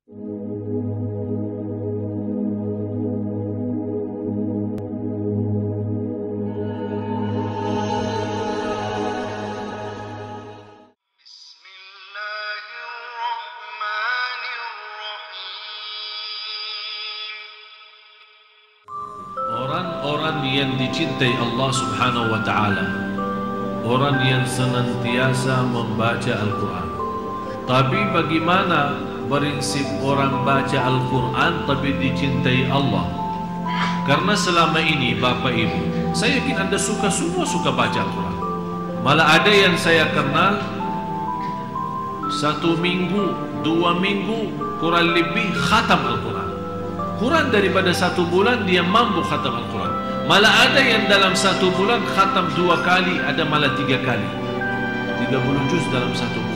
Orang-orang yang dicintai Allah Subhanahu wa Ta'ala, orang yang senantiasa membaca Al-Quran. Tapi bagaimana prinsip orang baca Al-Quran tapi dicintai Allah? Karena selama ini Bapak Ibu, saya yakin Anda semua suka baca Al-Quran. Malah ada yang saya kenal 1 minggu, 2 minggu kurang lebih khatam Al-Quran. Kurang daripada 1 bulan dia mampu khatam Al-Quran. Malah ada yang dalam 1 bulan khatam 2 kali, ada malah 3 kali. 30 juz dalam 1 bulan.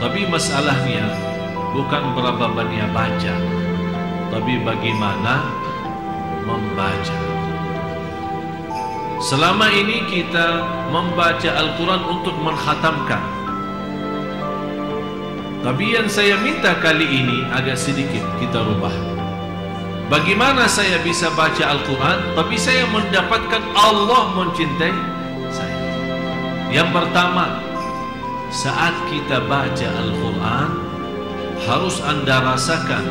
Tapi masalahnya bukan berapa banyak baca, tapi bagaimana membaca. Selama ini kita membaca Al-Quran untuk mengkhatamkan. Tapi yang saya minta kali ini agak sedikit kita rubah. Bagaimana saya bisa baca Al-Quran tapi saya mendapatkan Allah mencintai saya? Yang pertama, saat kita baca Al-Quran harus Anda rasakan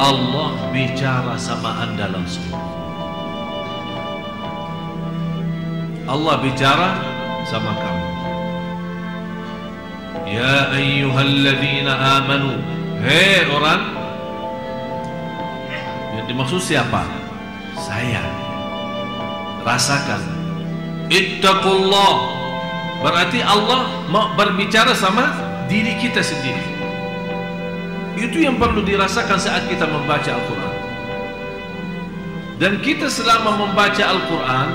Allah bicara sama Anda langsung. Allah bicara sama kamu. Ya ayyuhalladzina amanu, hei orang, yang dimaksud siapa? Saya. Rasakan. Ittaqullah, berarti Allah mau berbicara sama diri kita sendiri. Itu yang perlu dirasakan saat kita membaca Al-Quran. Dan kita selama membaca Al-Quran,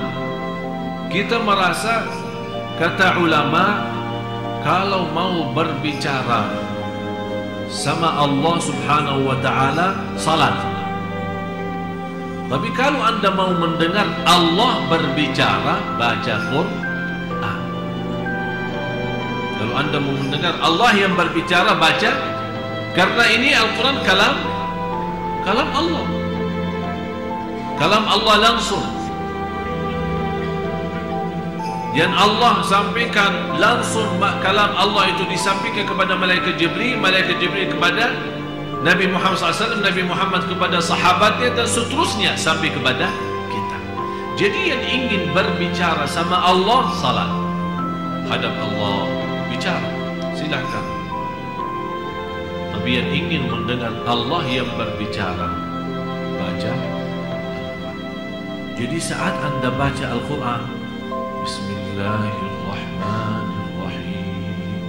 kita merasa, kata ulama, kalau mau berbicara sama Allah Subhanahu wa Ta'ala, salat. Tapi kalau Anda mau mendengar Allah berbicara, baca Quran. Kalau Anda mau mendengar Allah yang berbicara, baca. Karena ini Al-Quran kalam Allah. Kalam Allah langsung. Yang Allah sampaikan langsung, kalam Allah itu disampaikan kepada malaikat Jibril kepada Nabi Muhammad SAW, Nabi Muhammad kepada sahabatnya, dan seterusnya sampai kepada kita. Jadi yang ingin berbicara sama Allah, salat, hadap Allah, bicara, silakan. Tapi yang ingin mendengar Allah yang berbicara, baca. Jadi saat Anda baca Al-Quran, Bismillahirrahmanirrahim,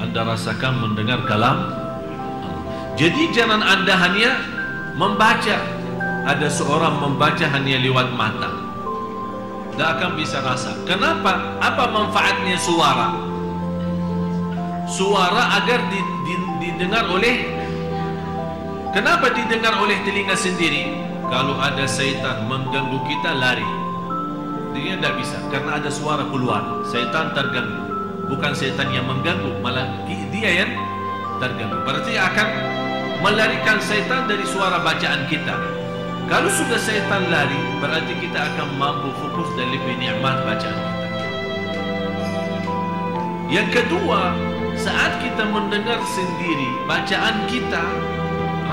Anda rasakan mendengar kalam Allah. Jadi jangan Anda hanya membaca. Ada seorang membaca hanya lewat mata, tidak akan bisa rasa. Kenapa? Apa manfaatnya suara? Suara agar didengar oleh, kenapa didengar oleh telinga sendiri? Kalau ada syaitan mengganggu kita, lari. Dia tidak bisa, karena ada suara keluar. Syaitan terganggu. Bukan syaitan yang mengganggu, malah dia yang terganggu. Berarti akan melarikan syaitan dari suara bacaan kita. Kalau sudah syaitan lari, berarti kita akan mampu fokus dan lebih nikmat bacaan kita. Yang kedua, saat kita mendengar sendiri bacaan kita,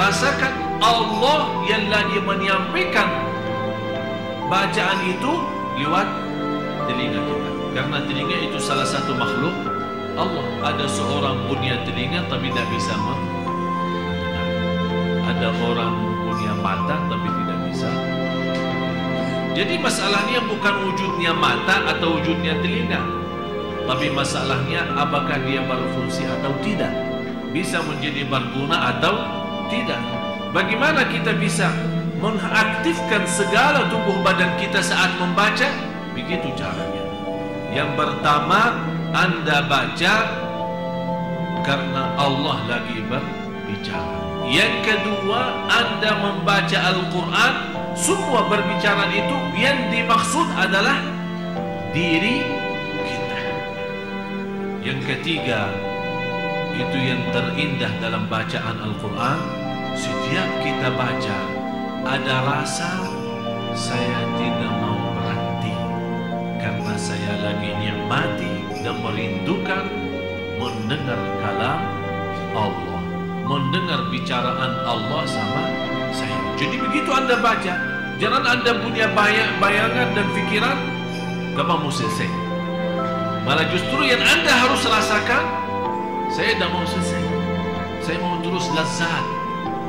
rasakan Allah yang lagi menyampaikan bacaan itu lewat telinga kita. Karena telinga itu salah satu makhluk Allah. Ada seorang punya telinga tapi tidak bisa mendengar. Ada orang punya mata tapi tidak bisa. Jadi masalahnya bukan wujudnya mata atau wujudnya telinga, tapi masalahnya apakah dia berfungsi atau tidak, bisa menjadi berguna atau tidak. Bagaimana kita bisa mengaktifkan segala tubuh badan kita saat membaca? Begitu caranya. Yang pertama, Anda baca karena Allah lagi berbicara. Yang kedua, Anda membaca Al-Quran, semua berbicara itu yang dimaksud adalah diri kita. Yang ketiga, Itu yang terindah dalam bacaan Al-Quran. Setiap kita baca, ada rasa saya tidak mau berhenti, karena saya lagi nikmati dan merindukan mendengar kalam Allah, mendengar bicaraan Allah sama saya. Jadi begitu Anda baca, jangan Anda punya bayangan dan pikiran kapan mau selesai. Malah justru yang Anda harus rasakan, saya tidak mau selesai, saya mau terus lazat,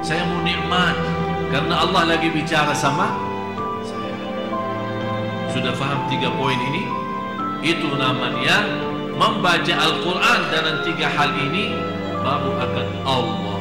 saya mau nikmat, karena Allah lagi bicara sama saya. Sudah faham 3 poin ini? Itu namanya membaca Al-Quran. Dan 3 hal ini baru akan Allah